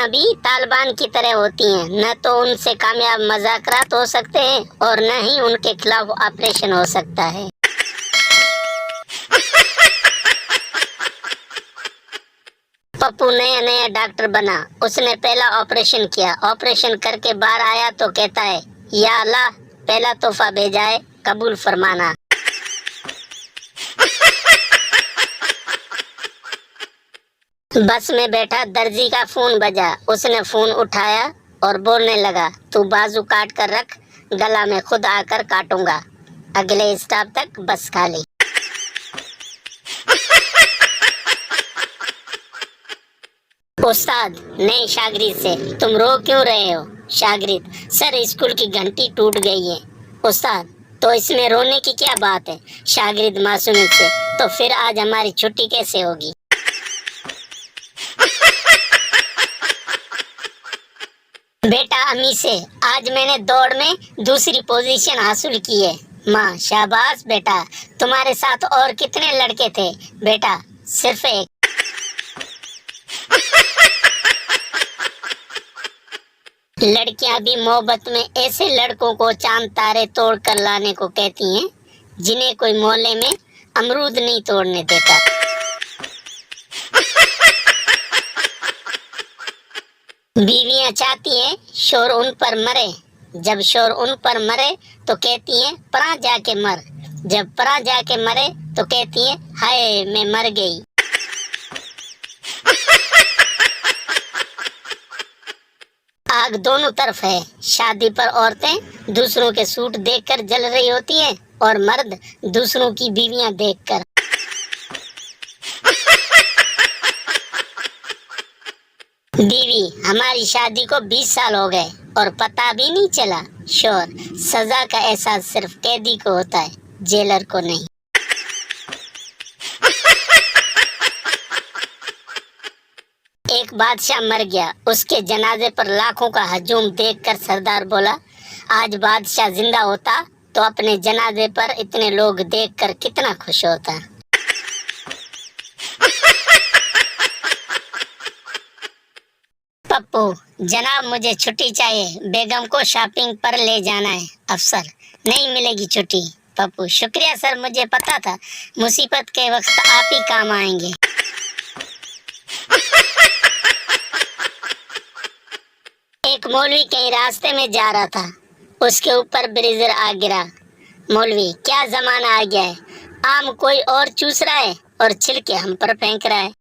भी तालिबान की तरह होती हैं, न तो उनसे कामयाब मुज़ाकरात हो सकते हैं और न ही उनके खिलाफ ऑपरेशन हो सकता है। पप्पू नया नया डॉक्टर बना, उसने पहला ऑपरेशन किया। ऑपरेशन करके बाहर आया तो कहता है, या अल्लाह, पहला तोहफा भेजा है, कबूल फरमाना। बस में बैठा दर्जी का फोन बजा। उसने फोन उठाया और बोलने लगा, तू बाजू काट कर रख, गला में खुद आकर काटूंगा। अगले स्टॉप तक बस खाली। उस्ताद नए शागिर्द से, तुम रो क्यों रहे हो? शागिर्द, सर स्कूल की घंटी टूट गई है। उस्ताद, तो इसमें रोने की क्या बात है? शागिर्द मासूमियत से, तो फिर आज हमारी छुट्टी कैसे होगी? बेटा अम्मी से, आज मैंने दौड़ में दूसरी पोजीशन हासिल की है। माँ, शाबाश बेटा, तुम्हारे साथ और कितने लड़के थे? बेटा, सिर्फ एक। लड़कियां भी मोहब्बत में ऐसे लड़कों को चांद तारे तोड़ कर लाने को कहती हैं, जिन्हें कोई मोहल्ले में अमरूद नहीं तोड़ने देता। बीवियां चाहती हैं शोर उन पर मरे, जब शोर उन पर मरे तो कहती हैं परा जाके मर, जब परा जाके मरे तो कहती हैं हाय मैं मर गई। आग दोनों तरफ है। शादी पर औरतें दूसरों के सूट देखकर जल रही होती हैं और मर्द दूसरों की बीवियां देखकर। बीवी, हमारी शादी को 20 साल हो गए और पता भी नहीं चला। शोर, सजा का एहसास सिर्फ कैदी को होता है, जेलर को नहीं। एक बादशाह मर गया, उसके जनाजे पर लाखों का हजूम देखकर सरदार बोला, आज बादशाह जिंदा होता तो अपने जनाजे पर इतने लोग देखकर कितना खुश होता। पप्पू, जनाब मुझे छुट्टी चाहिए, बेगम को शॉपिंग पर ले जाना है। अफसर, नहीं मिलेगी छुट्टी। पप्पू, शुक्रिया सर, मुझे पता था मुसीबत के वक्त आप ही काम आएंगे। एक मौलवी कहीं रास्ते में जा रहा था, उसके ऊपर ब्लेजर आ गिरा। मौलवी, क्या जमाना आ गया है, आम कोई और चूस रहा है और छिलके हम पर फेंक रहा है।